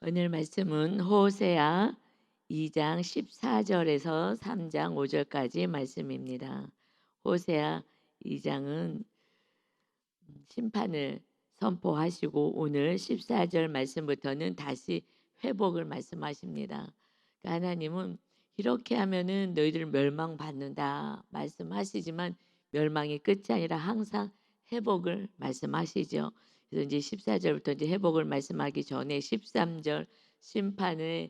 오늘 말씀은 호세아 2장 14절에서 3장 5절까지 말씀입니다. 호세아 2장은 심판을 선포하시고 오늘 14절 말씀부터는 다시 회복을 말씀하십니다. 그러니까 하나님은 이렇게 하면은 너희들 멸망받는다 말씀하시지만 멸망이 끝이 아니라 항상 회복을 말씀하시죠. 그래서 이제 14절부터 이제 회복을 말씀하기 전에 13절 심판을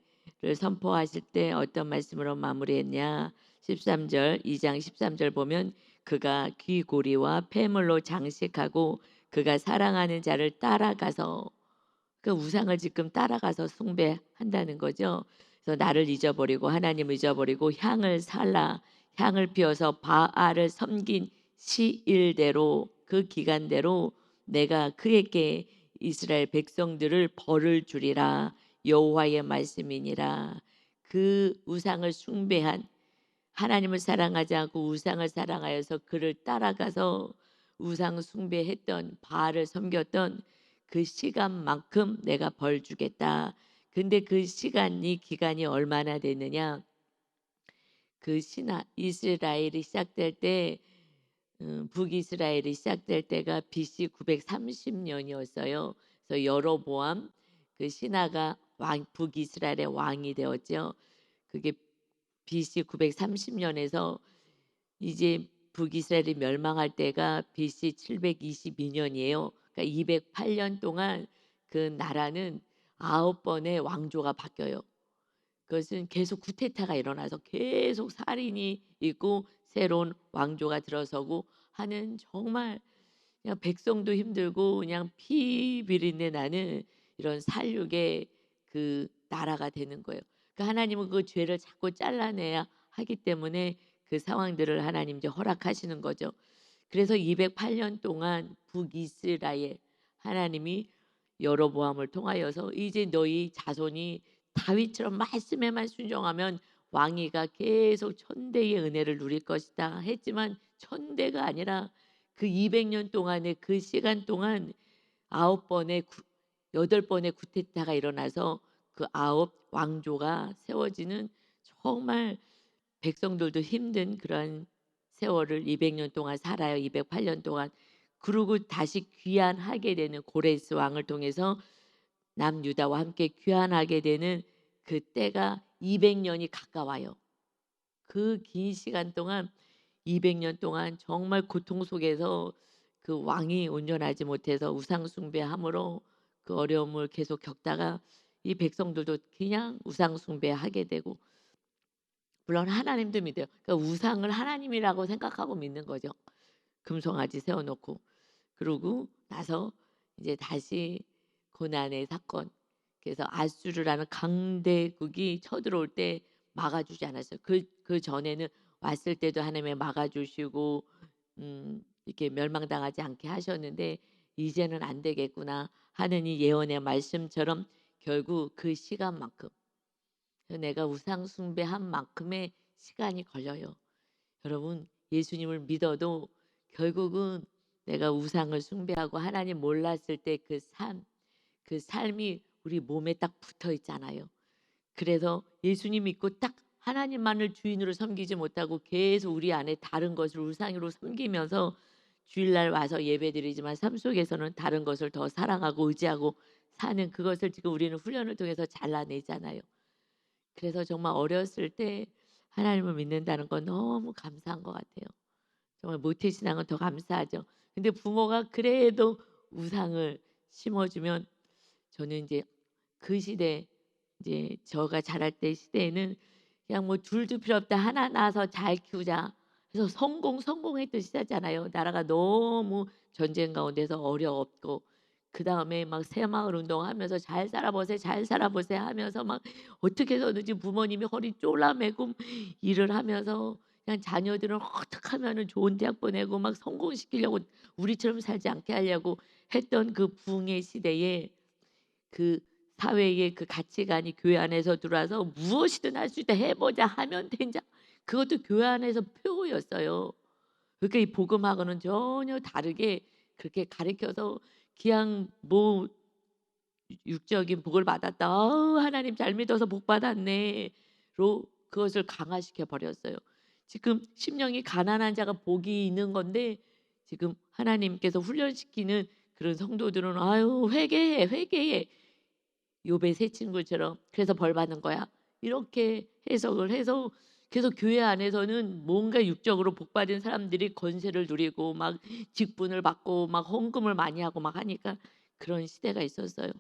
선포하실 때 어떤 말씀으로 마무리했냐? 13절 2장 13절 보면 그가 귀고리와 폐물로 장식하고 그가 사랑하는 자를 따라가서 그 우상을 지금 따라가서 숭배한다는 거죠. 그래서 나를 잊어버리고 하나님을 잊어버리고 향을 살라 향을 피워서 바알을 섬긴 시일대로 그 기간대로 내가 그에게 이스라엘 백성들을 벌을 주리라 여호와의 말씀이니라. 그 우상을 숭배한 하나님을 사랑하지 않고 우상을 사랑하여서 그를 따라가서 우상 숭배했던 바알을 섬겼던 그 시간만큼 내가 벌 주겠다. 근데 그 시간이 기간이 얼마나 됐느냐? 그 신하 이스라엘이 시작될 때 북이스라엘이 시작될 때가 BC 930년이었어요. 그래서 여로보암 그 신하가 왕 북이스라엘의 왕이 되었죠. 그게 BC 930년에서 이제 북이스라엘이 멸망할 때가 BC 722년이에요. 그러니까 208년 동안 그 나라는 9번의 왕조가 바뀌어요. 그것은 계속 쿠데타가 일어나서 계속 살인이 있고 새로운 왕조가 들어서고 하는 정말 그냥 백성도 힘들고 그냥 피 비린내 나는 이런 살육의 그 나라가 되는 거예요. 그러니까 하나님은 그 죄를 자꾸 잘라내야 하기 때문에 그 상황들을 하나님 이제 허락하시는 거죠. 그래서 208년 동안 북이스라엘 하나님이 여로보암을 통하여서 이제 너희 자손이 다윗처럼 말씀에만 순종하면 왕위가 계속 천대의 은혜를 누릴 것이다 했지만 천대가 아니라 그 200년 동안의 그 시간 동안 9번의 8번의 쿠데타가 일어나서 그 9 왕조가 세워지는 정말 백성들도 힘든 그런 세월을 200년 동안 살아요. 208년 동안. 그리고 다시 귀환하게 되는 고레스 왕을 통해서 남유다와 함께 귀환하게 되는 그 때가 200년이 가까워요. 그 긴 시간 동안 200년 동안 정말 고통 속에서 그 왕이 온전하지 못해서 우상 숭배함으로 그 어려움을 계속 겪다가 이 백성들도 그냥 우상 숭배하게 되고 물론 하나님도 믿어요. 그러니까 우상을 하나님이라고 생각하고 믿는 거죠. 금송아지 세워놓고 그러고 나서 이제 다시 고난의 사건. 그래서 아수르라는 강대국이 쳐들어올 때 막아주지 않았어요. 그 전에는 왔을 때도 하나님이 막아주시고 이렇게 멸망당하지 않게 하셨는데 이제는 안 되겠구나 하는 이 예언의 말씀처럼 결국 그 시간만큼 내가 우상 숭배한 만큼의 시간이 걸려요. 여러분 예수님을 믿어도 결국은 내가 우상을 숭배하고 하나님 몰랐을 때 그 삶이 우리 몸에 딱 붙어 있잖아요. 그래서 예수님 믿고 딱 하나님만을 주인으로 섬기지 못하고 계속 우리 안에 다른 것을 우상으로 섬기면서 주일날 와서 예배드리지만 삶 속에서는 다른 것을 더 사랑하고 의지하고 사는 그것을 지금 우리는 훈련을 통해서 잘라내잖아요. 그래서 정말 어렸을 때 하나님을 믿는다는 건 너무 감사한 것 같아요. 정말 모태신앙은 더 감사하죠. 근데 부모가 그래도 우상을 심어주면 저는 이제 그 시대 이제 저가 자랄 때 시대에는 그냥 뭐 둘도 필요 없다 하나 낳아서 잘 키우자. 그래서 성공했던 시대잖아요. 나라가 너무 전쟁 가운데서 어려웠고 그 다음에 막 새마을 운동하면서 잘 살아보세 하면서 막 어떻게 해서든지 부모님이 허리 졸라매고 일을 하면서 그냥 자녀들은 어떻게 하면은 좋은 대학 보내고 막 성공시키려고 우리처럼 살지 않게 하려고 했던 그 부흥의 시대에 그 사회의 그 가치관이 교회 안에서 들어와서 무엇이든 할 수 있다 해보자 하면 된자 그것도 교회 안에서 표였어요. 그러니까 이 복음하고는 전혀 다르게 그렇게 가르쳐서 그냥 뭐 육적인 복을 받았다. 하나님 잘 믿어서 복 받았네.'로 그것을 강화시켜 버렸어요. 지금 심령이 가난한 자가 복이 있는 건데 지금 하나님께서 훈련시키는 그런 성도들은 "아유 회개해, 회개해." 욥의 세 친구처럼 "그래서 벌 받는 거야." 이렇게 해석을 해서 계속 교회 안에서는 뭔가 육적으로 복 받은 사람들이 권세를 누리고 막 직분을 받고 막 헌금을 많이 하고 막 하니까 그런 시대가 있었어요.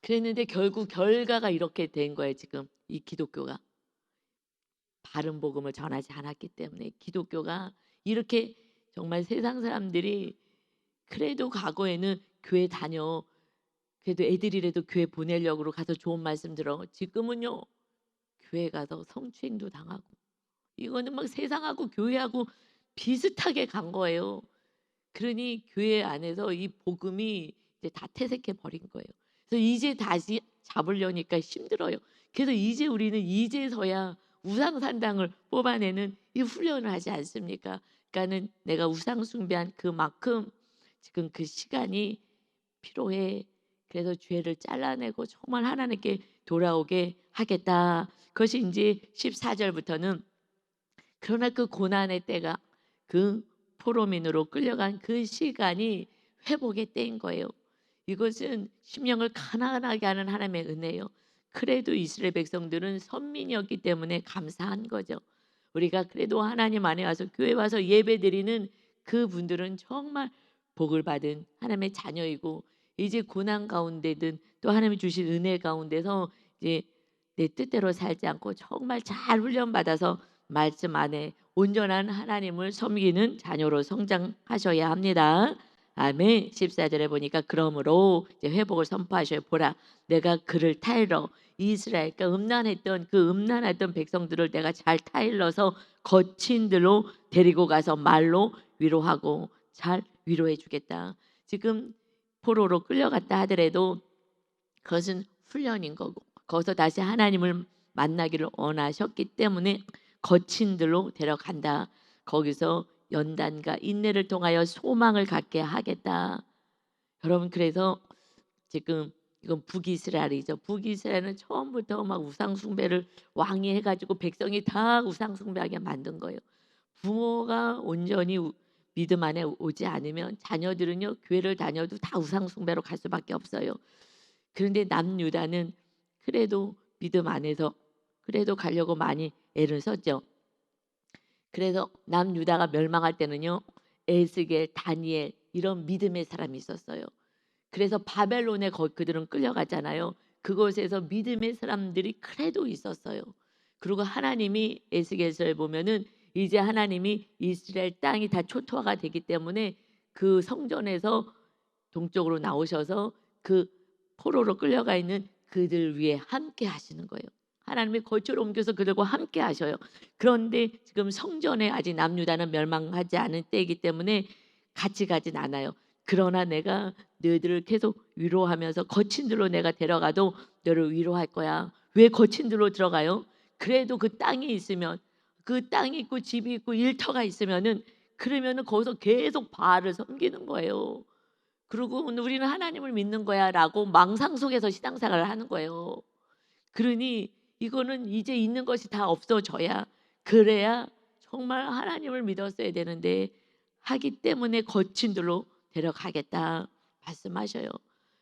그랬는데 결국 결과가 이렇게 된 거예요 지금 이 기독교가. 바른 복음을 전하지 않았기 때문에 기독교가 이렇게 정말 세상 사람들이 그래도 과거에는 교회 다녀. 그래도 애들이라도 교회 보내려고 가서 좋은 말씀 들어. 지금은요. 교회 가서 성추행도 당하고 이거는 막 세상하고 교회하고 비슷하게 간 거예요. 그러니 교회 안에서 이 복음이 이제 다 퇴색해 버린 거예요. 그래서 이제 다시 잡으려니까 힘들어요. 그래서 이제 우리는 이제서야 우상 산당을 뽑아내는 이 훈련을 하지 않습니까? 그러니까는 내가 우상 숭배한 그만큼 지금 그 시간이 필요해. 그래서 죄를 잘라내고 정말 하나님께 돌아오게 하겠다. 그것이 이제 14절부터는 그러나 그 고난의 때가 그 포로민으로 끌려간 그 시간이 회복의 때인 거예요. 이것은 심령을 가난하게 하는 하나님의 은혜예요. 그래도 이스라엘 백성들은 선민이었기 때문에 감사한 거죠. 우리가 그래도 하나님 안에 와서 교회 와서 예배드리는 그분들은 정말 복을 받은 하나님의 자녀이고 이제 고난 가운데든 또 하나님이 주신 은혜 가운데서 이제 내 뜻대로 살지 않고 정말 잘 훈련받아서 말씀 안에 온전한 하나님을 섬기는 자녀로 성장하셔야 합니다. 아멘. 14절에 보니까 그러므로 이제 회복을 선포하셔야 보라 내가 그를 타일러 이스라엘 그러니까 음란했던 그 음란했던 백성들을 내가 잘 타일러서 거친 들로 데리고 가서 말로 위로하고 잘 위로해 주겠다. 지금 포로로 끌려갔다 하더라도 그것은 훈련인 거고 거기서 다시 하나님을 만나기를 원하셨기 때문에 거친 들로 데려간다. 거기서 연단과 인내를 통하여 소망을 갖게 하겠다. 여러분 그래서 지금 이건 북이스라엘이죠. 북이스라엘은 처음부터 막 우상 숭배를 왕이 해가지고 백성이 다 우상 숭배하게 만든 거예요. 부모가 온전히 믿음 안에 오지 않으면 자녀들은요 교회를 다녀도 다 우상 숭배로 갈 수밖에 없어요. 그런데 남유다는 그래도 믿음 안에서 그래도 가려고 많이 애를 썼죠. 그래서 남유다가 멸망할 때는요 에스겔, 다니엘 이런 믿음의 사람이 있었어요. 그래서 바벨론에 그들은 끌려갔잖아요. 그곳에서 믿음의 사람들이 그래도 있었어요. 그리고 하나님이 에스겔서에 보면은 이제 하나님이 이스라엘 땅이 다 초토화가 되기 때문에 그 성전에서 동쪽으로 나오셔서 그 포로로 끌려가 있는 그들 위에 함께 하시는 거예요. 하나님이 거처를 옮겨서 그들과 함께 하셔요. 그런데 지금 성전에 아직 남유다는 멸망하지 않은 때이기 때문에 같이 가진 않아요. 그러나 내가 너희들을 계속 위로하면서 거친 들로 내가 데려가도 너를 위로할 거야. 왜 거친 들로 들어가요? 그래도 그 땅이 있으면 그 땅이 있고 집이 있고 일터가 있으면은 그러면은 거기서 계속 바알을 섬기는 거예요. 그리고 우리는 하나님을 믿는 거야라고 망상 속에서 신앙생활을 하는 거예요. 그러니 이거는 이제 있는 것이 다 없어져야 그래야 정말 하나님을 믿었어야 되는데 하기 때문에 거친 들로 데려가겠다 말씀하셔요.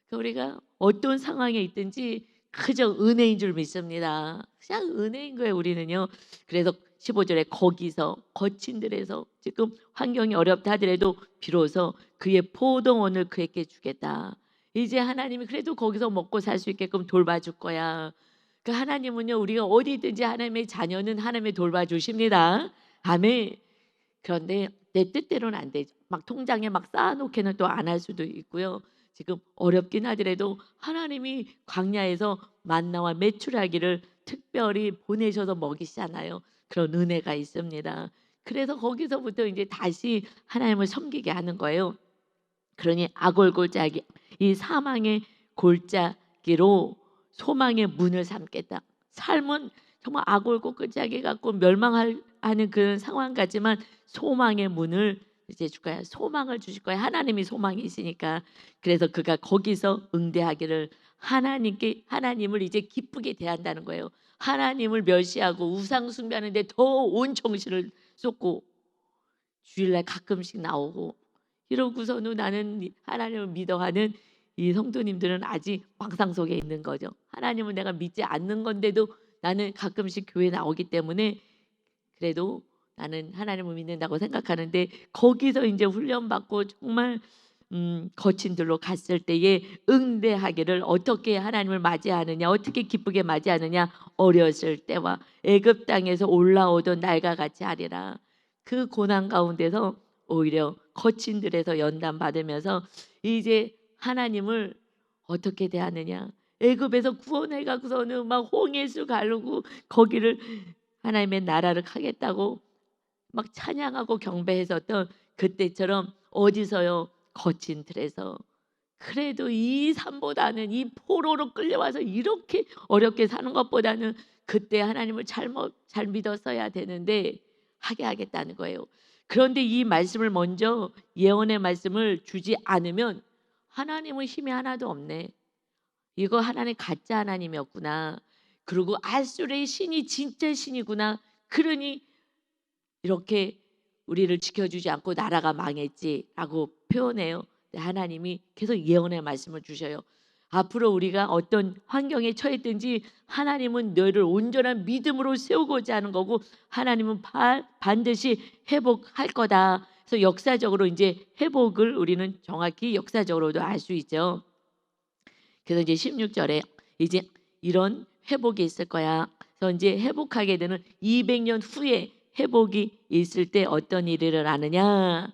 그러니까 우리가 어떤 상황에 있든지 그저 은혜인 줄 믿습니다. 그냥 은혜인 거예요 우리는요. 그래서 15절에 거기서 거친 들에서 지금 환경이 어렵다 하더라도 비로소 그의 포도원을 그에게 주겠다. 이제 하나님이 그래도 거기서 먹고 살 수 있게끔 돌봐줄 거야. 그 하나님은요 우리가 어디 있든지 하나님의 자녀는 하나님의 돌봐주십니다. 아멘. 그런데 내 뜻대로는 안 되죠. 막 통장에 막 쌓아놓기는 또 안 할 수도 있고요. 지금 어렵긴 하더라도 하나님이 광야에서 만나와 메추라기를 특별히 보내셔서 먹이시잖아요. 그런 은혜가 있습니다. 그래서 거기서부터 이제 다시 하나님을 섬기게 하는 거예요. 그러니 아골골짜기 이 사망의 골짜기로 소망의 문을 삼겠다. 삶은 정말 아골골짜기 갖고 멸망하는 그런 상황 같지만 소망의 문을 이제 줄 거야. 소망을 주실 거야. 하나님이 소망이시니까. 그래서 그가 거기서 응대하기를 하나님을 이제 기쁘게 대한다는 거예요. 하나님을 멸시하고 우상 숭배하는데 더 온 정신을 쏟고 주일날 가끔씩 나오고 이러고서는 나는 하나님을 믿어 하는 이 성도님들은 아직 망상 속에 있는 거죠. 하나님을 내가 믿지 않는 건데도 나는 가끔씩 교회 나오기 때문에 그래도 나는 하나님을 믿는다고 생각하는데 거기서 이제 훈련받고 정말 거친 들로 갔을 때에 응대하기를 어떻게 하나님을 맞이하느냐, 어떻게 기쁘게 맞이하느냐, 어렸을 때와 애굽 땅에서 올라오던 날과 같이 하리라. 그 고난 가운데서 오히려 거친 들에서 연단 받으면서 이제 하나님을 어떻게 대하느냐, 애굽에서 구원해 갖고서는 막 홍해수 가르고 거기를 하나님의 나라를 하겠다고 막 찬양하고 경배했었던 그때처럼 어디서요? 거친 틀에서. 그래도 이 삶보다는 이 포로로 끌려와서 이렇게 어렵게 사는 것보다는 그때 하나님을 잘 믿었어야 되는데 하게 하겠다는 거예요. 그런데 이 말씀을 먼저 예언의 말씀을 주지 않으면 하나님은 힘이 하나도 없네. 이거 하나님 가짜 하나님이었구나. 그리고 아수르의 신이 진짜 신이구나. 그러니 이렇게 우리를 지켜주지 않고 나라가 망했지라고 표현해요. 하나님이 계속 예언의 말씀을 주셔요. 앞으로 우리가 어떤 환경에 처했든지 하나님은 너희를 온전한 믿음으로 세우고자 하는 거고 하나님은 반드시 회복할 거다. 그래서 역사적으로 이제 회복을 우리는 정확히 역사적으로도 알 수 있죠. 그래서 이제 16절에 이제 이런 회복이 있을 거야. 그래서 이제 회복하게 되는 200년 후에 회복이 있을 때 어떤 일을 하느냐?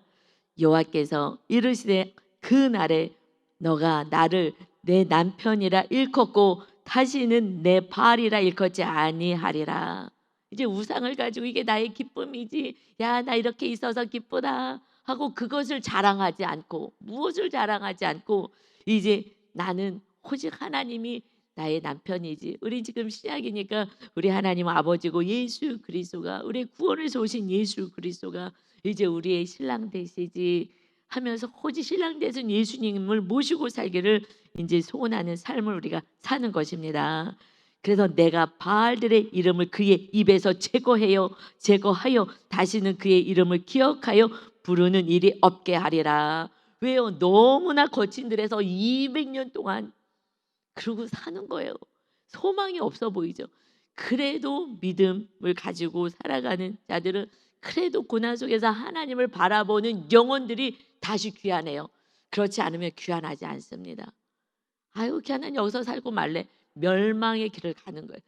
여호와께서 이르시되 그 날에 너가 나를 내 남편이라 일컫고 다시는 내 바알이라 일컫지 아니하리라. 이제 우상을 가지고 이게 나의 기쁨이지. 야, 나 이렇게 있어서 기쁘다 하고 그것을 자랑하지 않고 무엇을 자랑하지 않고 이제 나는 오직 하나님이 나의 남편이지. 우리 지금 신약이니까 우리 하나님 아버지고 예수 그리스도가 우리 구원에서 오신 예수 그리스도가 이제 우리의 신랑 되시지 하면서 오직 신랑 되신 예수님을 모시고 살기를 이제 소원하는 삶을 우리가 사는 것입니다. 그래서 내가 바알들의 이름을 그의 입에서 제거하여 다시는 그의 이름을 기억하여 부르는 일이 없게 하리라. 왜요? 너무나 거친 들에서 200년 동안 그러고 사는 거예요. 소망이 없어 보이죠. 그래도 믿음을 가지고 살아가는 자들은 그래도 고난 속에서 하나님을 바라보는 영혼들이 다시 귀환해요. 그렇지 않으면 귀환하지 않습니다. 아유, 걔는 여기서 살고 말래. 멸망의 길을 가는 거예요.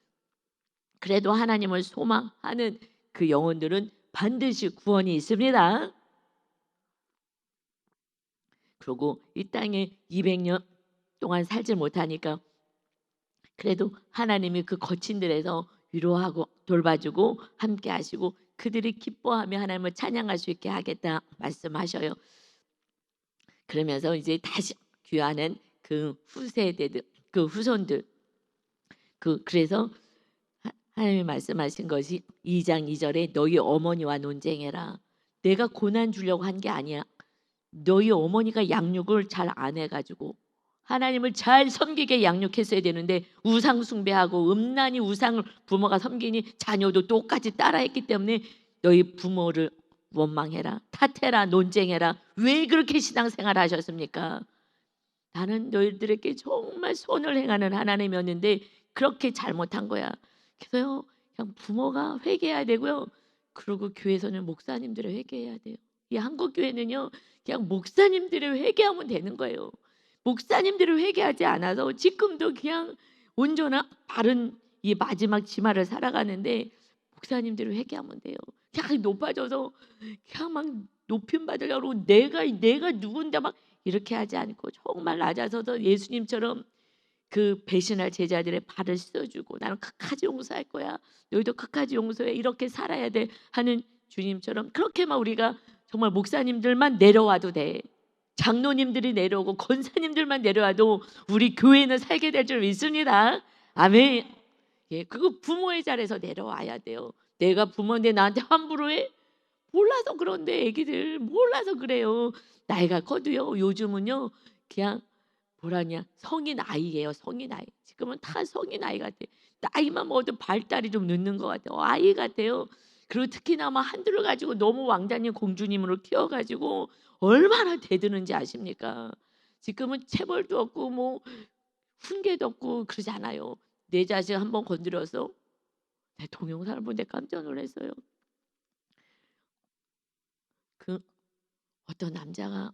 그래도 하나님을 소망하는 그 영혼들은 반드시 구원이 있습니다. 그리고 이 땅에 200년 동안 살지 못하니까 그래도 하나님이 그 거친 들에서 위로하고 돌봐주고 함께 하시고 그들이 기뻐하며 하나님을 찬양할 수 있게 하겠다 말씀하셔요. 그러면서 이제 다시 귀하는 그 후세대들, 그 후손들, 그래서 하나님이 말씀하신 것이 2장 2절에 너희 어머니와 논쟁해라. 내가 고난 주려고 한 게 아니야. 너희 어머니가 양육을 잘 안 해가지고 하나님을 잘 섬기게 양육했어야 되는데 우상 숭배하고 음란히 우상을 부모가 섬기니 자녀도 똑같이 따라했기 때문에 너희 부모를 원망해라, 탓해라, 논쟁해라. 왜 그렇게 신앙생활 하셨습니까? 나는 너희들에게 정말 선을 행하는 하나님이었는데 그렇게 잘못한 거야. 그래서요, 그냥 부모가 회개해야 되고요. 그리고 교회에서는 목사님들이 회개해야 돼요. 이 한국 교회는요, 그냥 목사님들이 회개하면 되는 거예요. 목사님들이 회개하지 않아서 지금도 그냥 온전한 바른 이 마지막 지마를 살아가는데 목사님들이 회개하면 돼요. 그냥 높아져서 그냥 막 높임 받으려고 내가 누군데 막 이렇게 하지 않고 정말 낮아서서 예수님처럼 그 배신할 제자들의 발을 씻어주고 나는 끝까지 용서할 거야. 너희도 끝까지 용서해. 이렇게 살아야 돼 하는 주님처럼 그렇게만 우리가 정말 목사님들만 내려와도 돼. 장로님들이 내려오고 권사님들만 내려와도 우리 교회는 살게 될 줄 믿습니다. 아멘. 예, 그거 부모의 자리에서 내려와야 돼요. 내가 부모인데 나한테 함부로 해? 몰라서 그런데 애기들 몰라서 그래요. 나이가 커도요. 요즘은요. 그냥 뭐라냐 성인 아이예요. 성인 아이. 지금은 다 성인 아이 같아. 나이만 먹어도 발달이 좀 늦는 것 같아요. 아이 같아요. 그리고 특히나 막 한둘을 가지고 너무 왕자님 공주님으로 키워가지고 얼마나 대드는지 아십니까? 지금은 체벌도 없고 뭐 훈계도 없고 그러지 않아요. 내 자식 한번 건드려서 내 동영상을 보는데 깜짝 놀랐어요. 그 어떤 남자가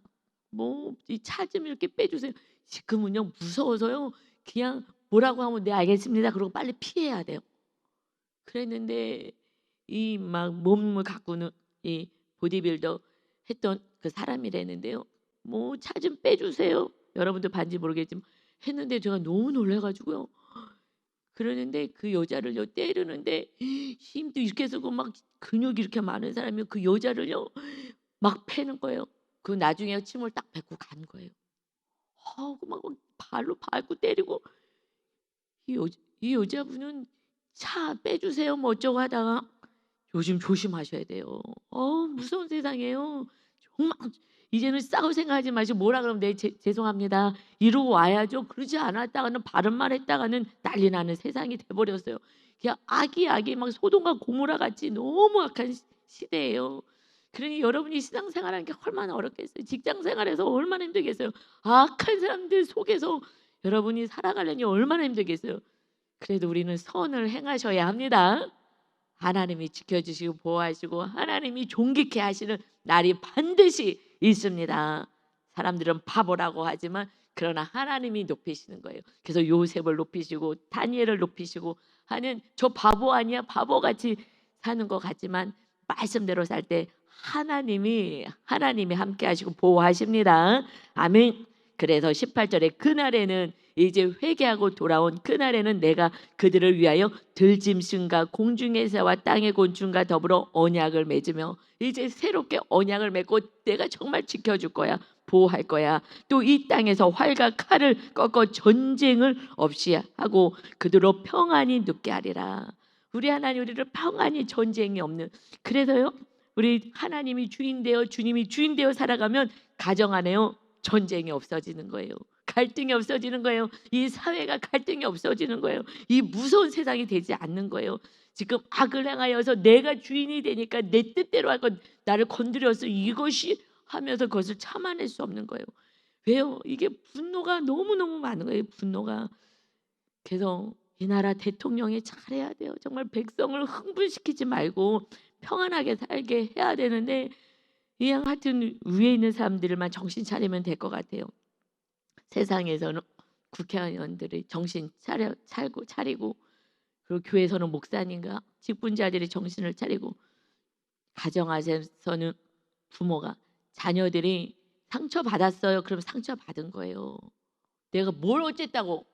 뭐 이 차 좀 이렇게 빼주세요. 지금은요 무서워서요. 그냥 뭐라고 하면 네 알겠습니다. 그러고 빨리 피해야 돼요. 그랬는데 이 막 몸을 가꾸는 이 보디빌더 했던 그 사람이랬는데요. 뭐 "차 좀 빼주세요." 여러분들 봤는지 모르겠지만 했는데 제가 너무 놀라 가지고요. 그러는데 그 여자를요 때리는데 힘도 이렇게 쓰고 막 근육이 이렇게 많은 사람이 그 여자를요 막 패는 거예요. 그 나중에 침을 딱 뱉고 간 거예요. 아우 막 발로 밟고 때리고 이 여자분은 "차 빼주세요." 뭐 어쩌고 하다가 요즘 조심하셔야 돼요. 무서운 세상이에요. 정말 이제는 싸울 생각하지 마시고 뭐라 그러면 "네 죄송합니다." 이러고 와야죠. 그러지 않았다가는 바른 말 했다가는 난리 나는 세상이 돼 버렸어요. 그냥 악이 막 소돔과 고모라 같이 너무 악한 시대예요. 그러니 여러분이 신앙생활하는 게 얼마나 어렵겠어요. 직장생활에서 얼마나 힘들겠어요. 악한 사람들 속에서 여러분이 살아가려니 얼마나 힘들겠어요. 그래도 우리는 선을 행하셔야 합니다. 하나님이 지켜주시고 보호하시고 하나님이 존귀케 하시는 날이 반드시 있습니다. 사람들은 바보라고 하지만 그러나 하나님이 높이시는 거예요. 그래서 요셉을 높이시고 다니엘을 높이시고 하는 저 바보 아니야 바보같이 사는 것 같지만 말씀대로 살 때 하나님이 함께 하시고 보호하십니다. 아멘. 그래서 18절에 그날에는 이제 회개하고 돌아온 그날에는 내가 그들을 위하여 들짐승과 공중의 새와 땅의 곤충과 더불어 언약을 맺으며 이제 새롭게 언약을 맺고 내가 정말 지켜줄 거야. 보호할 거야. 또 이 땅에서 활과 칼을 꺾어 전쟁을 없이 하고 그들로 평안히 눕게 하리라. 우리 하나님 우리를 평안히 전쟁이 없는 그래서요. 우리 하나님이 주인 되어 주님이 주인 되어 살아가면 가정 안에요. 전쟁이 없어지는 거예요. 갈등이 없어지는 거예요. 이 사회가 갈등이 없어지는 거예요. 이 무서운 세상이 되지 않는 거예요. 지금 악을 행하여서 내가 주인이 되니까 내 뜻대로 할 것 나를 건드려서 이것이 하면서 그것을 참아낼 수 없는 거예요. 왜요? 이게 분노가 너무너무 많은 거예요. 분노가. 그래서 이 나라 대통령이 잘해야 돼요. 정말 백성을 흥분시키지 말고 평안하게 살게 해야 되는데 이양 하여튼 위에 있는 사람들만 정신 차리면 될 것 같아요. 세상에서는 국회의원들이 정신 차리고 그리고 교회에서는 목사님과 직분자들이 정신을 차리고 가정에서는 부모가 자녀들이 상처받았어요. 그럼 상처받은 거예요. 내가 뭘 어쨌다고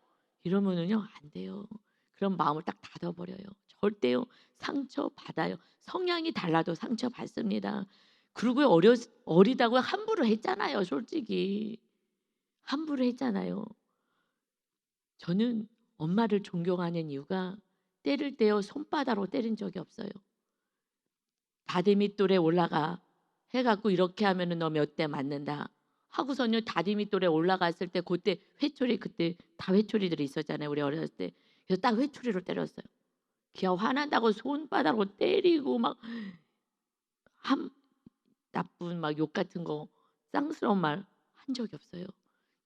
이러면은요 안 돼요. 그럼 마음을 딱 닫아버려요. 절대요. 상처받아요. 성향이 달라도 상처받습니다. 그리고 어리다고 함부로 했잖아요. 솔직히 함부로 했잖아요. 저는 엄마를 존경하는 이유가 때릴 때요 손바닥으로 때린 적이 없어요. 다리미 또래 올라가 해갖고 이렇게 하면은 너 몇 대 맞는다 하고서는요 다리미 또래 올라갔을 때 그때 회초리 그때 다 회초리들이 있었잖아요. 우리 어렸을 때 그래서 딱 회초리로 때렸어요. 그냥 화난다고 손바닥으로 때리고 막 나쁜 막 욕 같은 거 쌍스러운 말 한 적이 없어요.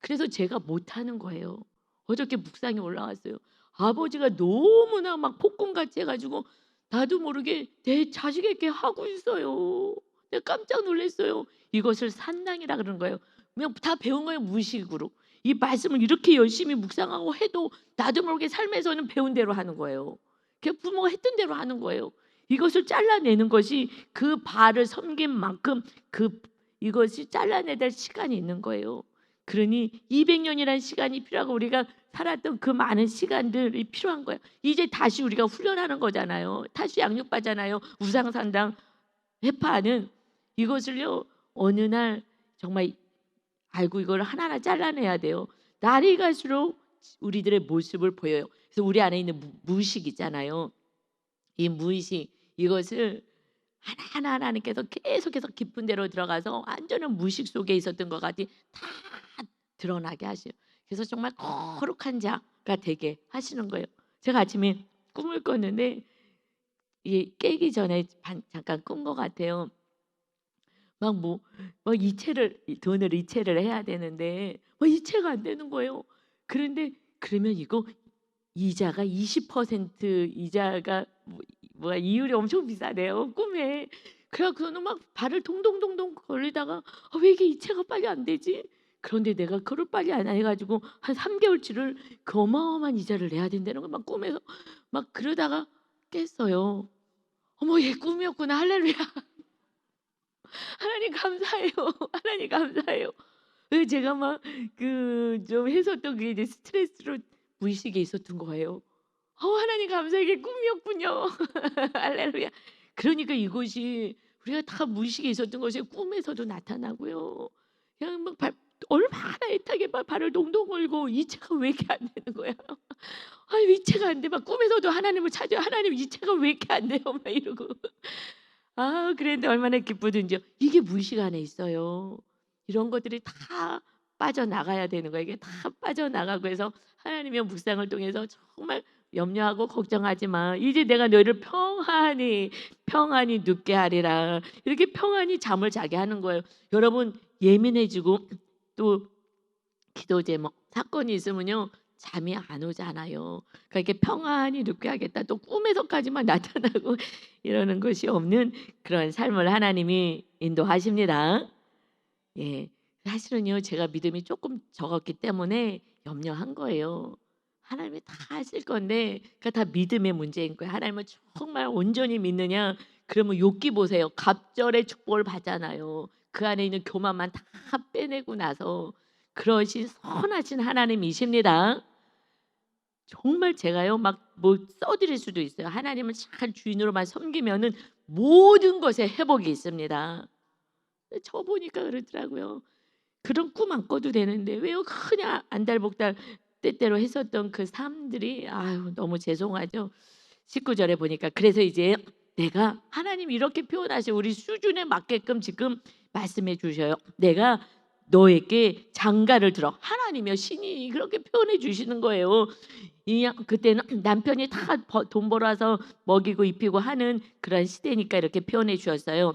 그래서 제가 못하는 거예요. 어저께 묵상이 올라왔어요. 아버지가 너무나 막 폭군같이 해가지고 나도 모르게 내 자식에게 하고 있어요. 내가 깜짝 놀랐어요. 이것을 산당이라 그러는 거예요. 그냥 다 배운 거예요. 무의식으로. 이 말씀을 이렇게 열심히 묵상하고 해도 나도 모르게 삶에서는 배운 대로 하는 거예요. 부모가 했던 대로 하는 거예요. 이것을 잘라내는 것이 그 발을 섬긴 만큼 이것이 잘라내야 될 시간이 있는 거예요. 그러니 200년이라는 시간이 필요하고 우리가 살았던 그 많은 시간들이 필요한 거예요. 이제 다시 우리가 훈련하는 거잖아요. 다시 양육받잖아요. 우상산당 회파하는 이것을요. 어느 날 정말 알고 이걸 하나하나 잘라내야 돼요. 날이 갈수록 우리들의 모습을 보여요. 그래서 우리 안에 있는 무의식 있잖아요. 이 무의식 이것을 하나하나 하나님께서 계속해서 깊은 데로 들어가서 완전한 무식 속에 있었던 것 같이 다 드러나게 하셔요. 그래서 정말 거룩한 자가 되게 하시는 거예요. 제가 아침에 꿈을 꿨는데 이 깨기 전에 잠깐 꾼 것 같아요. 막 이체를 돈을 이체를 해야 되는데 이체가 안 되는 거예요. 그런데 그러면 이거 이자가 20% 이자가 이율이 엄청 비싸대요 꿈에. 그래갖고는 막 발을 동동동동 걸리다가 왜 이게 이체가 빨리 안 되지? 그런데 내가 그걸 빨리 안 해가지고 한 3개월치를 그 어마어마한 이자를 내야 된다는 걸 막 꿈에서 막 그러다가 깼어요. 어머 얘 꿈이었구나 할렐루야. 하나님 감사해요. 하나님 감사해요. 왜 제가 막 좀 했었던 그게 이제 스트레스로 무의식에 있었던 거예요. 하나님 감사해 이게 꿈이었군요. 할렐루야. 그러니까 이것이 우리가 다 무의식에 있었던 것이 꿈에서도 나타나고요. 그냥 막 얼마나 애타게 막 발을 동동 걸고 이체가 왜 이렇게 안 되는 거야. 이체가 안 돼. 막 꿈에서도 하나님을 찾아요. 하나님 이체가 왜 이렇게 안 돼요. 막 이러고. 그랬는데 얼마나 기쁘든지요. 이게 무의식 안에 있어요. 이런 것들이 다 빠져나가야 되는 거예요. 이게 다 빠져나가고 해서 하나님의 묵상을 통해서 정말 염려하고 걱정하지 마. 이제 내가 너희를 평안히 눕게 하리라. 이렇게 평안히 잠을 자게 하는 거예요. 여러분 예민해지고 또 기도 제목 사건이 있으면요. 잠이 안 오잖아요. 그러니까 이렇게 평안히 눕게 하겠다. 또 꿈에서까지만 나타나고 이러는 것이 없는 그런 삶을 하나님이 인도하십니다. 예, 사실은요 제가 믿음이 조금 적었기 때문에 염려한 거예요. 하나님이 다 하실 건데 그러니까 다 믿음의 문제인 거예요. 하나님을 정말 온전히 믿느냐? 그러면 욥기 보세요. 갑절의 축복을 받잖아요. 그 안에 있는 교만만 다 빼내고 나서 그러신 선하신 하나님이십니다. 정말 제가요 막 써드릴 수도 있어요. 하나님을 잘 주인으로만 섬기면은 모든 것에 회복이 있습니다. 저 보니까 그러더라고요. 그런 꿈 안 꿔도 되는데 왜요? 그냥 안달복달 때때로 했었던 그 삶들이 너무 죄송하죠. 19절에 보니까 그래서 이제 내가 하나님 이렇게 표현하시고 우리 수준에 맞게끔 지금 말씀해 주셔요. 내가 너에게 장가를 들어. 하나님이요 신이 그렇게 표현해 주시는 거예요. 그때는 남편이 다 돈 벌어서 먹이고 입히고 하는 그런 시대니까 이렇게 표현해 주셨어요.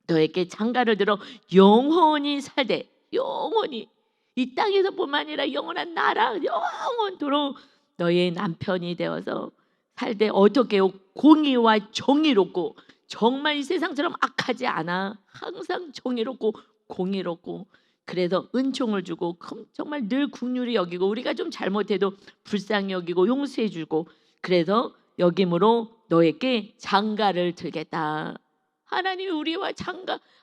너에게 장가를 들어 영원히 살되 영원히 이 땅에서뿐만 아니라 영원한 나라 영원토록 너의 남편이 되어서 살되 어떻게요? 공의와 정의롭고 정말 이 세상처럼 악하지 않아. 항상 정의롭고 공의롭고 그래서 은총을 주고 정말 늘 긍휼히 여기고 우리가 좀 잘못해도 불쌍히 여기고 용서해 주고 그래서 여김으로 너에게 장가를 들겠다. 하나님이 우리와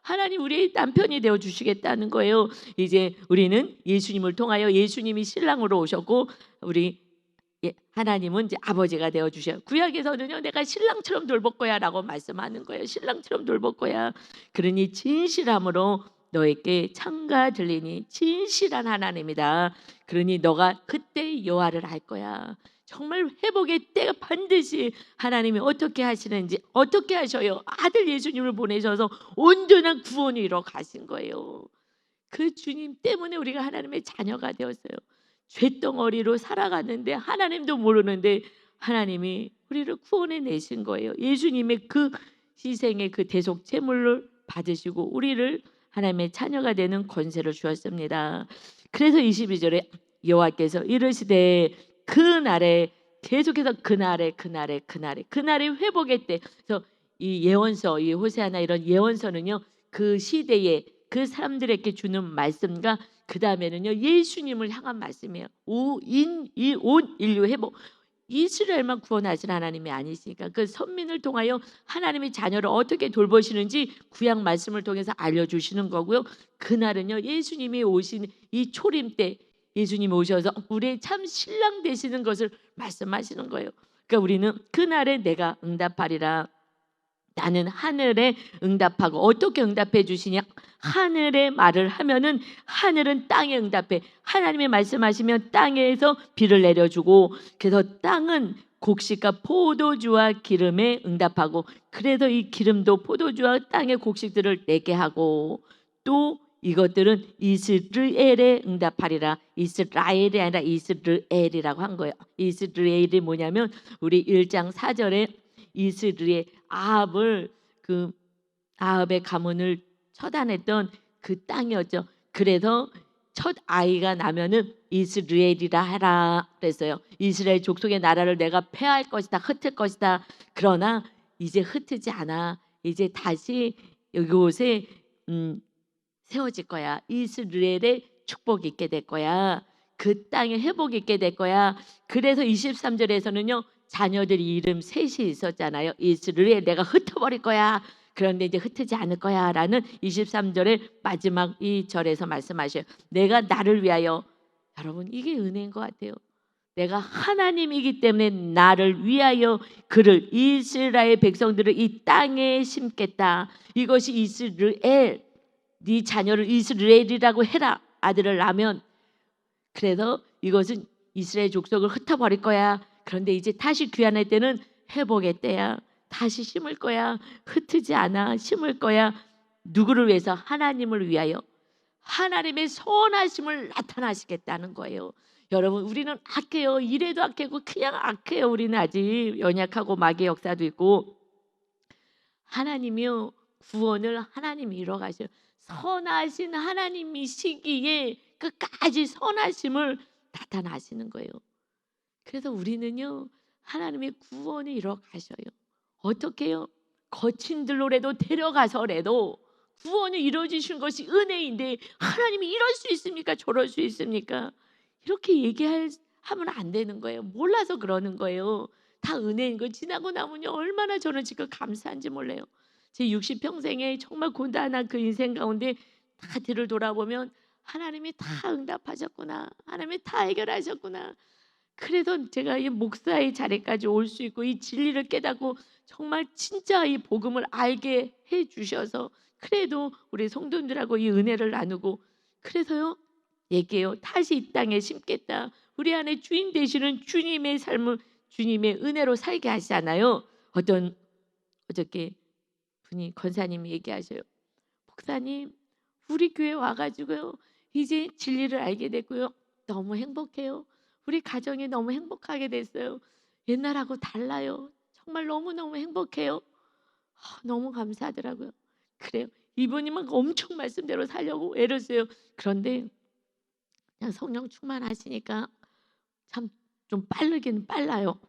하나님 우리의 남편이 되어 주시겠다는 거예요. 이제 우리는 예수님을 통하여 예수님이 신랑으로 오셨고 우리 하나님은 이제 아버지가 되어 주셔요. 구약에서는요 내가 신랑처럼 돌볼 거야라고 말씀하는 거예요. 신랑처럼 돌볼 거야. 그러니 진실함으로 너에게 창가 들리니 진실한 하나님이다. 그러니 너가 그때 여호와를 알 거야. 정말 회복의 때가 반드시 하나님이 어떻게 하시는지 어떻게 하셔요. 아들 예수님을 보내셔서 온전한 구원을 이뤄 가신 거예요. 그 주님 때문에 우리가 하나님의 자녀가 되었어요. 쇳덩어리로 살아갔는데 하나님도 모르는데 하나님이 우리를 구원해 내신 거예요. 예수님의 그 희생의 그 대속 제물을 받으시고 우리를 하나님의 자녀가 되는 권세를 주었습니다. 그래서 22절에 여호와께서 이르시되 그날에 계속해서 그날에 회복의 때. 그래서 이 예언서, 이 호세아나 이런 예언서는요 그 시대에 그 사람들에게 주는 말씀과 그 다음에는요 예수님을 향한 말씀이에요. 온 인류 회복. 이스라엘만 구원하신 하나님이 아니시니까 그 선민을 통하여 하나님의 자녀를 어떻게 돌보시는지 구약 말씀을 통해서 알려주시는 거고요. 그날은요 예수님이 오신 이 초림 때 예수님이 오셔서 우리의 참 신랑 되시는 것을 말씀하시는 거예요. 그러니까 우리는 그날에 내가 응답하리라. 나는 하늘에 응답하고 어떻게 응답해 주시냐? 하늘의 말을 하면은 하늘은 땅에 응답해. 하나님의 말씀하시면 땅에서 비를 내려주고 그래서 땅은 곡식과 포도주와 기름에 응답하고 그래서 이 기름도 포도주와 땅의 곡식들을 내게 하고 또 이것들은 이스라엘에 응답하리라. 이스라엘이 아니라 이스라엘이라고 한 거예요. 이스라엘이 뭐냐면 우리 1장 4절에 이스라엘 아합을 아합의 가문을 처단했던 그 땅이었죠. 그래서 첫 아이가 나면은 이스라엘이라 하라 그랬어요. 이스라엘 족속의 나라를 내가 폐할 것이다, 흩을 것이다. 그러나 이제 흩지 않아. 이제 다시 이곳에 세워질 거야. 이스라엘의 축복이 있게 될 거야. 그 땅에 회복이 있게 될 거야. 그래서 23절에서는요. 자녀들 이름 셋이 있었잖아요. 이스라엘 내가 흩어버릴 거야. 그런데 이제 흩지 않을 거야 라는 23절의 마지막 이 절에서 말씀하셔요. 내가 나를 위하여, 여러분 이게 은혜인 것 같아요. 내가 하나님이기 때문에 나를 위하여 그를, 이스라엘 백성들을 이 땅에 심겠다. 이것이 이스라엘, 네 자녀를 이스라엘이라고 해라. 아들을 낳으면. 그래서 이것은 이스라엘 족속을 흩어버릴 거야. 그런데 이제 다시 귀환할 때는 회복의 때야. 다시 심을 거야. 흩지 않아. 심을 거야. 누구를 위해서? 하나님을 위하여. 하나님의 선하심을 나타나시겠다는 거예요. 여러분 우리는 악해요. 이래도 악해고 그냥 악해요. 우리는 아직 연약하고 마귀의 역사도 있고. 하나님이요 구원을 하나님이 이뤄가셔요. 선하신 하나님이시기에 끝까지 선하심을 나타나시는 거예요. 그래서 우리는요 하나님의 구원을 이뤄가셔요. 어떻게 해요? 거친 들로라도 데려가서라도 구원을 이루어주신 것이 은혜인데 하나님이 이럴 수 있습니까? 저럴 수 있습니까? 이렇게 얘기하면 안 되는 거예요. 몰라서 그러는 거예요. 다 은혜인 거. 지나고 나면요 얼마나 저는 지금 감사한지 몰라요. 제 60평생에 정말 고단한 그 인생 가운데 다 뒤를 돌아보면 하나님이 다 응답하셨구나. 하나님이 다 해결하셨구나. 그래서 제가 이 목사의 자리까지 올 수 있고 이 진리를 깨닫고 정말 진짜 이 복음을 알게 해 주셔서 그래도 우리 성도들하고 이 은혜를 나누고 그래서요 얘기해요. 다시 이 땅에 심겠다. 우리 안에 주인 되시는 주님의 삶을 주님의 은혜로 살게 하시잖아요. 어저께 분이 권사님이 얘기하셔요. 목사님 우리 교회 와가지고요 이제 진리를 알게 됐고요 너무 행복해요. 우리 가정이 너무 행복하게 됐어요. 옛날하고 달라요. 정말 너무너무 행복해요. 너무 감사하더라고요. 그래요. 이분이 막 엄청 말씀대로 살려고 애를 써요. 그런데 그냥 성령 충만하시니까 참 좀 빠르긴 빨라요.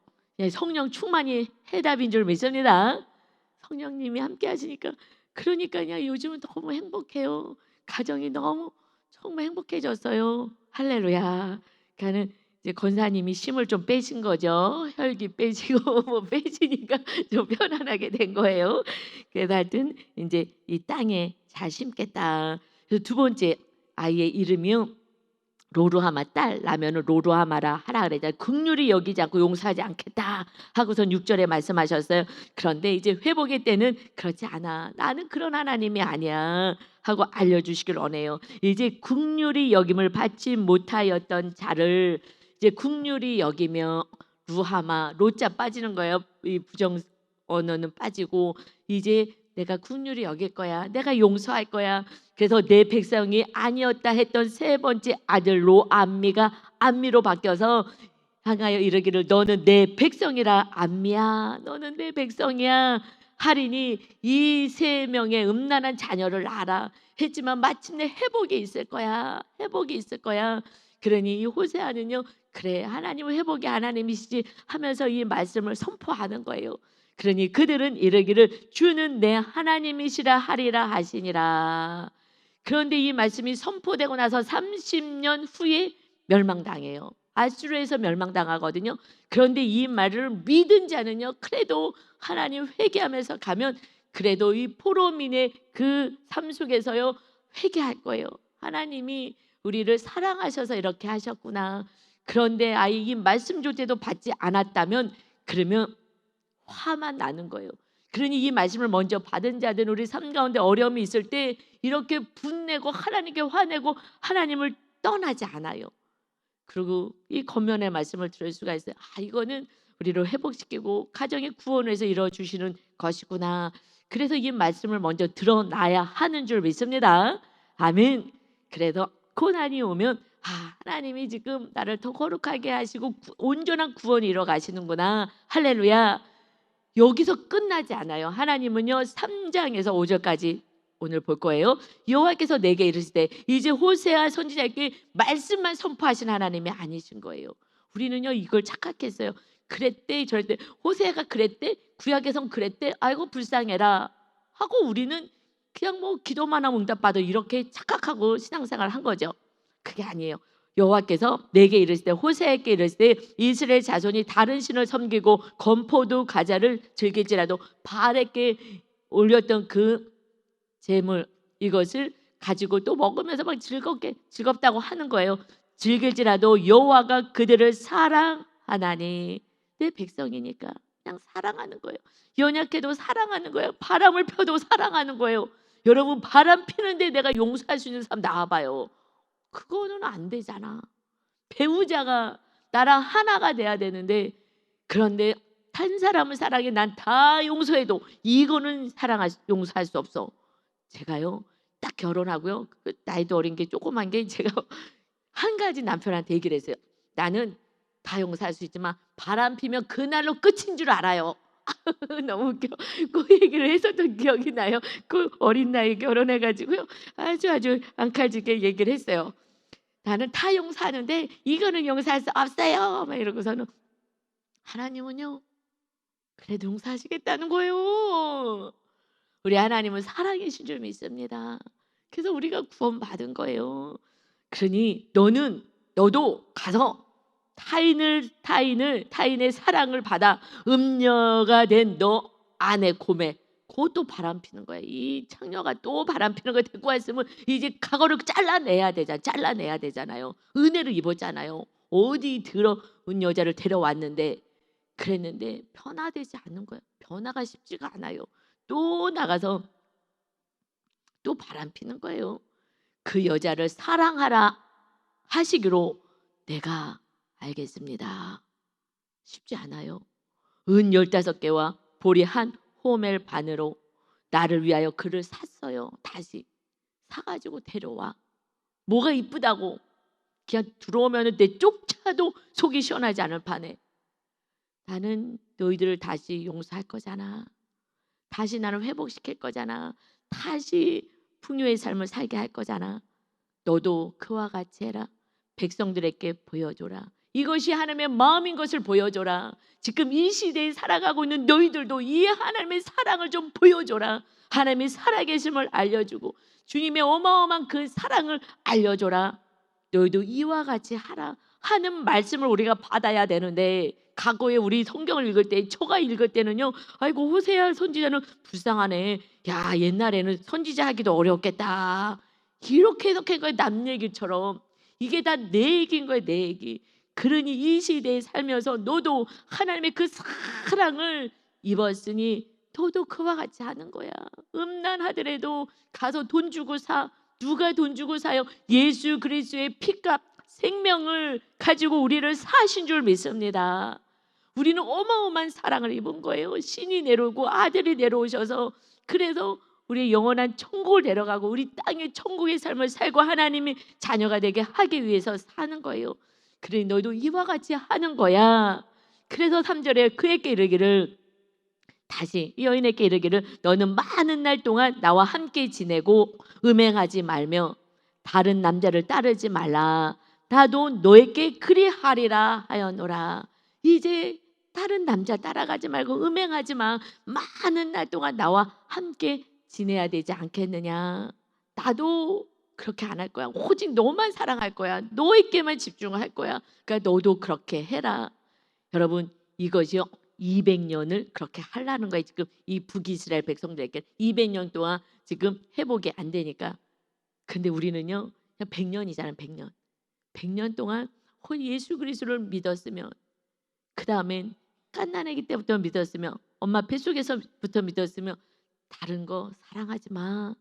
성령 충만이 해답인 줄 믿습니다. 성령님이 함께 하시니까 그러니까 그냥 요즘은 너무 행복해요. 가정이 너무 정말 행복해졌어요. 할렐루야. 그러니까는 이제 권사님이 심을 좀 빼신 거죠. 혈기 빼시고 뭐 빼시니까 좀 편안하게 된 거예요. 그래서 하여튼 이제 이 땅에 잘 심겠다. 그래서 두 번째 아이의 이름이요. 로루하마 딸 나면은 로루하마라 하라 그랬잖아요. 긍휼히 여기지 않고 용서하지 않겠다 하고선 6절에 말씀하셨어요. 그런데 이제 회복의 때는 그렇지 않아. 나는 그런 하나님이 아니야 하고 알려주시길 원해요. 이제 긍휼히 여김을 받지 못하였던 자를 이제 긍휼히 여기며 루하마 로자 빠지는 거예요. 이 부정 언어는 빠지고 이제 내가 긍휼히 여길 거야. 내가 용서할 거야. 그래서 내 백성이 아니었다 했던 세 번째 아들 로암미가 암미로 바뀌어서 향하여 이르기를 너는 내 백성이라. 암미야 너는 내 백성이야 하리니 이 세 명의 음란한 자녀를 낳아라 했지만 마침내 회복이 있을 거야. 회복이 있을 거야. 그러니 이 호세아는요 그래 하나님은 회복이 하나님이시지 하면서 이 말씀을 선포하는 거예요. 그러니 그들은 이르기를 주는 내 하나님이시라 하리라 하시니라. 그런데 이 말씀이 선포되고 나서 30년 후에 멸망당해요. 아수르에서 멸망당하거든요. 그런데 이 말을 믿은 자는요 그래도 하나님 회개하면서 가면 그래도 이 포로민의 그 삶 속에서요 회개할 거예요. 하나님이 우리를 사랑하셔서 이렇게 하셨구나. 그런데 아예 이 말씀조차도 받지 않았다면 그러면 화만 나는 거예요. 그러니 이 말씀을 먼저 받은 자들은 우리 삶 가운데 어려움이 있을 때 이렇게 분내고 하나님께 화내고 하나님을 떠나지 않아요. 그리고 이 겉면의 말씀을 들을 수가 있어요. 이거는 우리를 회복시키고 가정의 구원을 해서 이루어주시는 것이구나. 그래서 이 말씀을 먼저 드러나야 하는 줄 믿습니다. 아멘. 그래서 고난이 오면 하나님이 지금 나를 더 거룩하게 하시고 온전한 구원을 이뤄 가시는구나. 할렐루야. 여기서 끝나지 않아요. 하나님은요 3장에서 5절까지 오늘 볼 거예요. 여호와께서 내게 이르시되 이제 호세아 선지자에게 말씀만 선포하신 하나님이 아니신 거예요. 우리는요 이걸 착각했어요. 그랬대 저랬대, 호세아가 그랬대, 구약에선 그랬대, 아이고 불쌍해라 하고 우리는 그냥 뭐 기도만 하면 응답받아 이렇게 착각하고 신앙생활을 한 거죠. 그게 아니에요. 여호와께서 내게 이르시되 호세아에게 이르시되 이스라엘 자손이 다른 신을 섬기고 건포도 과자를 즐길지라도 바알에게 올렸던 그 재물 이것을 가지고 또 먹으면서 막 즐겁다고 하는 거예요. 즐길지라도 여호와가 그들을 사랑하나니. 내 백성이니까 그냥 사랑하는 거예요. 연약해도 사랑하는 거예요. 바람을 펴도 사랑하는 거예요. 여러분 바람 피는데 내가 용서할 수 있는 사람 나와봐요. 그거는 안 되잖아. 배우자가 나랑 하나가 돼야 되는데, 그런데 한 사람을 사랑해 난 다 용서해도 이거는 용서할 수 없어. 제가요 딱 결혼하고요 나이도 어린 게 조그만 게 제가 한 가지 남편한테 얘기를 했어요. 나는 다 용서할 수 있지만 바람 피면 그날로 끝인 줄 알아요. 너무 웃겨. 그 얘기를 했었던 기억이 나요. 그 어린 나이에 결혼해가지고요 아주 앙칼지게 얘기를 했어요. 나는 다 용서하는데 이거는 용서할 수 없어요. 막 이러고서는 하나님은요 그래도 용서하시겠다는 거예요. 우리 하나님은 사랑이신 줄 믿습니다. 그래서 우리가 구원받은 거예요. 그러니 너도 가서 타인의 사랑을 받아 음녀가 된 너 아내 고매 그것도 바람피는 거야. 이 창녀가 또 바람피는 거 데리고 왔으면 이제 과거를 잘라내야 되잖아요. 은혜를 입었잖아요. 어디 더러운 여자를 데려왔는데 그랬는데 변화되지 않는 거예요. 변화가 쉽지가 않아요. 또 나가서 또 바람피는 거예요. 그 여자를 사랑하라 하시기로 내가 알겠습니다. 쉽지 않아요. 은 15개와 보리 한 호멜 반으로 나를 위하여 그를 샀어요. 다시 사가지고 데려와. 뭐가 이쁘다고 그냥 들어오면 내 쫓아도 속이 시원하지 않을 판에 나는 너희들을 다시 용서할 거잖아. 다시 나를 회복시킬 거잖아. 다시 풍요의 삶을 살게 할 거잖아. 너도 그와 같이 해라. 백성들에게 보여줘라. 이것이 하나님의 마음인 것을 보여줘라. 지금 이 시대에 살아가고 있는 너희들도 이 하나님의 사랑을 좀 보여줘라. 하나님의 살아계심을 알려주고 주님의 어마어마한 그 사랑을 알려줘라. 너희도 이와 같이 하라 하는 말씀을 우리가 받아야 되는데, 과거에 우리 성경을 읽을 때 초가 읽을 때는요 아이고 호세아 선지자는 불쌍하네. 야 옛날에는 선지자 하기도 어려웠겠다. 이렇게 해석한 거예요. 남 얘기처럼. 이게 다 내 얘기인 거예요. 내 얘기. 그러니 이 시대에 살면서 너도 하나님의 그 사랑을 입었으니 너도 그와 같이 하는 거야. 음란하더라도 가서 돈 주고 사. 누가 돈 주고 사요? 예수 그리스도의 피값 생명을 가지고 우리를 사신 줄 믿습니다. 우리는 어마어마한 사랑을 입은 거예요. 신이 내려오고 아들이 내려오셔서 그래서 우리의 영원한 천국을 데려가고 우리 땅의 천국의 삶을 살고 하나님이 자녀가 되게 하기 위해서 사는 거예요. 그러니 너희도 이와 같이 하는 거야. 그래서 3절에 그에게 이르기를, 다시 이 여인에게 이르기를 너는 많은 날 동안 나와 함께 지내고 음행하지 말며 다른 남자를 따르지 말라. 나도 너에게 그리하리라 하였노라. 이제 다른 남자 따라가지 말고 음행하지 마. 많은 날 동안 나와 함께 지내야 되지 않겠느냐. 나도 그렇게 안 할 거야. 오직 너만 사랑할 거야. 너에게만 집중할 거야. 그러니까 너도 그렇게 해라. 여러분 이것이요 200년을 그렇게 하려는 거예요. 지금 이 북이스라엘 백성들에게 200년 동안 지금 회복이 안 되니까. 근데 우리는요 그냥 100년이잖아요. 100년. 100년 동안 예수 그리스도를 믿었으면, 그 다음엔 갓난아기 때부터 믿었으면, 엄마 뱃속에서부터 믿었으면 다른 거 사랑하지 마.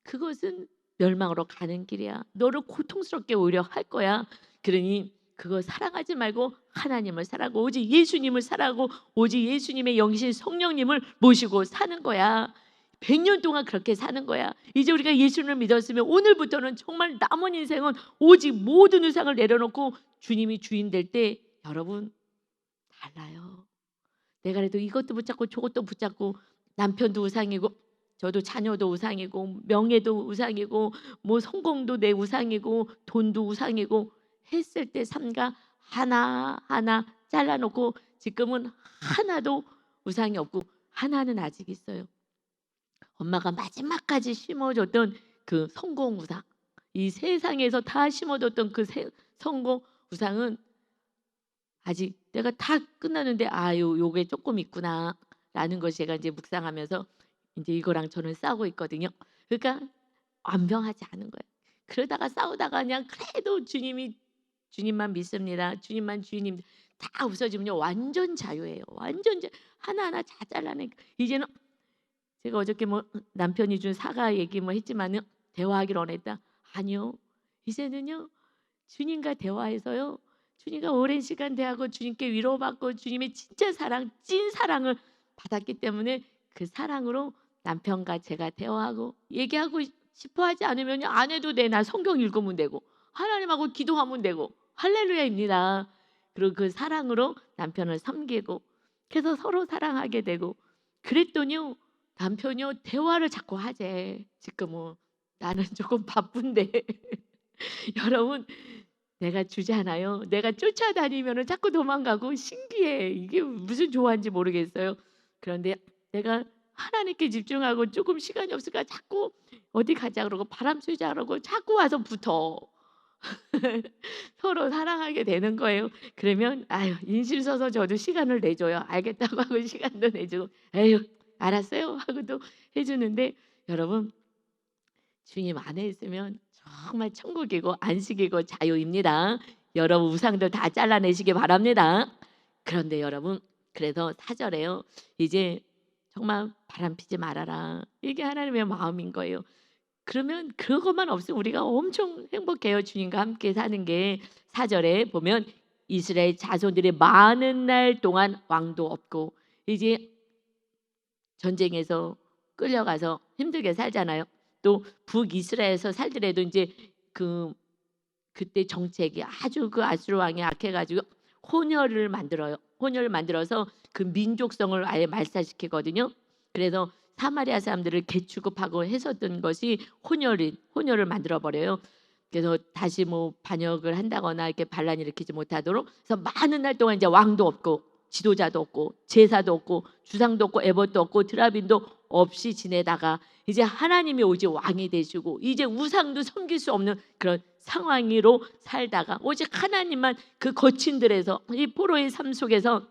그것은 멸망으로 가는 길이야. 너를 고통스럽게 오히려 할 거야. 그러니 그거 사랑하지 말고 하나님을 사랑하고 오직 예수님을 사랑하고 오직 예수님의 영신 성령님을 모시고 사는 거야. 100년 동안 그렇게 사는 거야. 이제 우리가 예수님을 믿었으면 오늘부터는 정말 남은 인생은 오직 모든 우상을 내려놓고 주님이 주인 될 때 여러분 달라요. 내가 그래도 이것도 붙잡고 저것도 붙잡고 남편도 우상이고 저도 자녀도 우상이고 명예도 우상이고 뭐 성공도 내 우상이고 돈도 우상이고 했을 때 삼가 하나하나 잘라놓고 지금은 하나도 우상이 없고 하나는 아직 있어요. 엄마가 마지막까지 심어줬던 그 성공 우상, 이 세상에서 다 심어줬던 그 성공 우상은 아직 내가 다 끝났는데 요게 조금 있구나라는 걸 제가 이제 묵상하면서 이제 이거랑 저는 싸우고 있거든요. 그러니까 완벽하지 않은 거예요. 그러다가 싸우다가 그냥 그래도 주님만 믿습니다. 주님만 주님 다 없어지면요 완전 자유예요. 완전 하나하나 다 잘라내. 이제는 제가 어저께 뭐 남편이 준 사과 얘기 뭐 했지만은 대화하기를 원했다. 아니요. 이제는요 주님과 대화해서요. 주님과 오랜 시간 대하고 주님께 위로받고 주님의 진짜 사랑, 찐 사랑을 받았기 때문에 그 사랑으로 남편과 제가 대화하고 얘기하고 싶어 하지 않으면 안 해도 돼. 나 성경 읽으면 되고 하나님하고 기도하면 되고 할렐루야입니다. 그리고 그 사랑으로 남편을 섬기고 그래서 서로 사랑하게 되고 그랬더니요 남편이요 대화를 자꾸 하재. 지금은 나는 조금 바쁜데 여러분 내가 주잖아요. 내가 쫓아다니면 자꾸 도망가고 신기해. 이게 무슨 조화인지 모르겠어요. 그런데 내가 하나님께 집중하고 조금 시간이 없으니까 자꾸 어디 가자 그러고 바람 쐬자 그러고 자꾸 와서 붙어. 서로 사랑하게 되는 거예요. 그러면 인실 써서 저도 시간을 내줘요. 알겠다고 하고 시간도 내주고 에휴 알았어요 하고 또 해주는데 여러분 주님 안에 있으면 정말 천국이고 안식이고 자유입니다. 여러분 우상들 다 잘라내시기 바랍니다. 그런데 여러분 그래서 4절에요. 이제 정말 바람피지 말아라. 이게 하나님의 마음인 거예요. 그러면 그것만 없으면 우리가 엄청 행복해요. 주님과 함께 사는 게 4절에 보면 이스라엘 자손들이 많은 날 동안 왕도 없고 이제 전쟁에서 끌려가서 힘들게 살잖아요. 또 북이스라엘에서 살더라도 이제 그때 정책이 아주 그 아수르 왕이 악해가지고 혼혈을 만들어요. 혼혈을 만들어서 그 민족성을 아예 말살시키거든요. 그래서 사마리아 사람들을 개취급하고 했었던 것이 혼혈을 만들어 버려요. 그래서 다시 뭐 반역을 한다거나 이렇게 반란 일으키지 못하도록 그래서 많은 날 동안 이제 왕도 없고 지도자도 없고 제사도 없고 주상도 없고 에봇도 없고 드라빈도 없이 지내다가 이제 하나님이 오직 왕이 되시고 이제 우상도 섬길 수 없는 그런 상황으로 살다가 오직 하나님만 그 거친 들에서 이 포로의 삶 속에서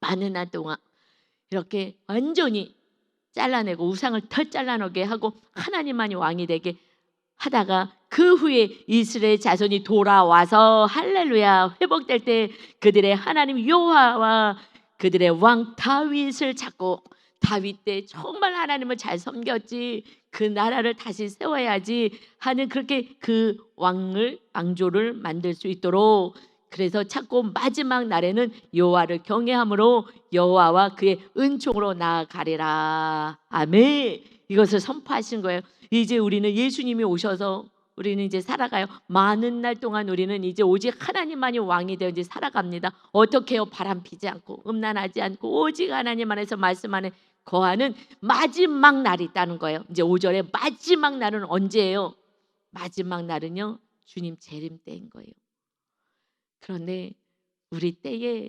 많은 날 동안 이렇게 완전히 잘라내고 우상을 털 잘라내게 하고 하나님만이 왕이 되게 하다가 그 후에 이스라엘 자손이 돌아와서 할렐루야 회복될 때 그들의 하나님 여호와와 그들의 왕 다윗을 찾고 다윗 때 정말 하나님을 잘 섬겼지 그 나라를 다시 세워야지 하는 그렇게 그 왕조를 만들 수 있도록 그래서 찾고 마지막 날에는 여호와를 경외함으로 여호와와 그의 은총으로 나아가리라. 아멘. 이것을 선포하신 거예요. 이제 우리는 예수님이 오셔서 우리는 이제 살아가요. 많은 날 동안 우리는 이제 오직 하나님만이 왕이 되어 이제 살아갑니다. 어떻게 해요? 바람 피지 않고 음란하지 않고 오직 하나님 안에서 말씀 안에 거하는 마지막 날이 있다는 거예요. 이제 5절에 마지막 날은 언제예요? 마지막 날은요 주님 재림 때인 거예요. 그런데 우리 때에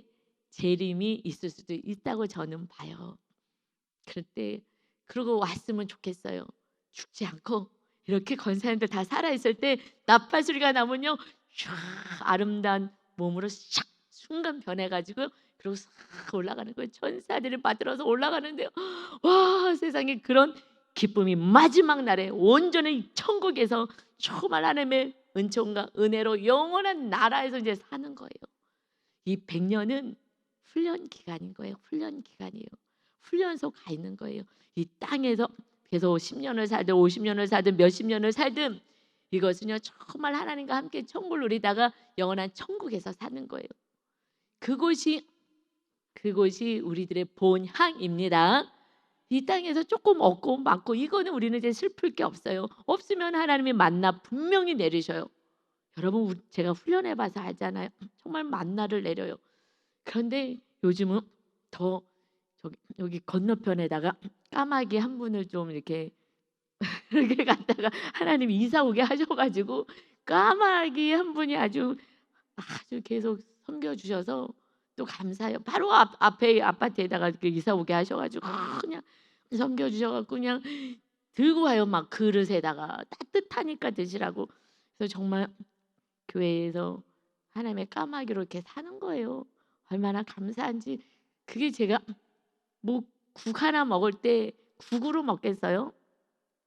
재림이 있을 수도 있다고 저는 봐요. 그럴 때 그러고 왔으면 좋겠어요. 죽지 않고 이렇게 권사님들 다 살아있을 때 나팔 소리가 나면요 쫙 아름다운 몸으로 샥 순간 변해가지고 그리고 싹 올라가는 거예요. 천사들이 받들어서 올라가는데요. 와 세상에 그런 기쁨이 마지막 날에 온전히 천국에서 정말 하나님의 은총과 은혜로 영원한 나라에서 이제 사는 거예요. 이 100년은 훈련 기간인 거예요. 훈련 기간이에요. 훈련소 가 있는 거예요. 이 땅에서 계속 10년을 살든 50년을 살든 몇십 년을 살든 이것은요 정말 하나님과 함께 천국을 누리다가 영원한 천국에서 사는 거예요. 그곳이 우리들의 본향입니다. 이 땅에서 조금 얻고 많고 이거는 우리는 이제 슬플 게 없어요. 없으면 하나님이 만나 분명히 내리셔요. 여러분 제가 훈련해 봐서 알잖아요. 정말 만나를 내려요. 그런데 요즘은 더 여기 건너편에다가 까마귀 한 분을 좀 이렇게 이렇게 갖다가 하나님이 이사 오게 하셔가지고 까마귀 한 분이 아주 계속 섬겨 주셔서 또 감사해요. 바로 앞에 아파트에다가 이렇게 이사 오게 하셔가지고 그냥 섬겨 주셔갖고 그냥 들고 와요. 막 그릇에다가 따뜻하니까 드시라고. 그래서 정말 교회에서 하나님의 까마귀로 이렇게 사는 거예요. 얼마나 감사한지. 그게 제가 뭐 국 하나 먹을 때 국으로 먹겠어요?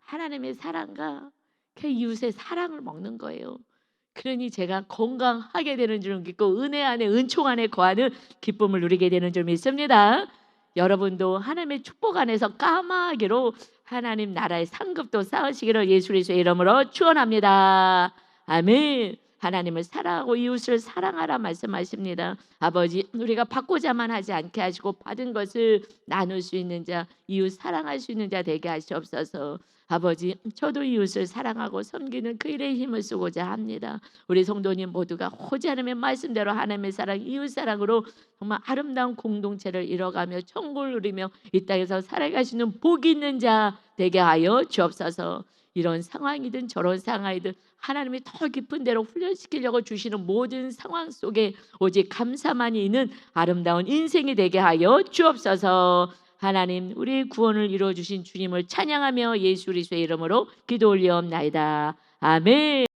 하나님의 사랑과 그 이웃의 사랑을 먹는 거예요. 그러니 제가 건강하게 되는 줄 믿고 은혜 안에 은총 안에 거하는 기쁨을 누리게 되는 줄 믿습니다. 여러분도 하나님의 축복 안에서 까마귀로 하나님 나라의 상급도 쌓으시기를 예수 그리스도의 이름으로 축원합니다. 아멘. 하나님을 사랑하고 이웃을 사랑하라 말씀하십니다. 아버지, 우리가 받고자만 하지 않게 하시고 받은 것을 나눌 수 있는 자, 이웃 사랑할 수 있는 자 되게 하시옵소서. 아버지, 저도 이웃을 사랑하고 섬기는 그 일에 힘을 쓰고자 합니다. 우리 성도님 모두가 호지 않으면 말씀대로 하나님의 사랑, 이웃 사랑으로 정말 아름다운 공동체를 이뤄가며 천국을 누리며 이 땅에서 살아가시는 복 있는 자 되게 하여 주옵소서. 이런 상황이든 저런 상황이든 하나님이 더 깊은 데로 훈련시키려고 주시는 모든 상황 속에 오직 감사만이 있는 아름다운 인생이 되게 하여 주옵소서. 하나님, 우리 구원을 이루어 주신 주님을 찬양하며 예수 그리스도의 이름으로 기도 올리옵나이다. 아멘.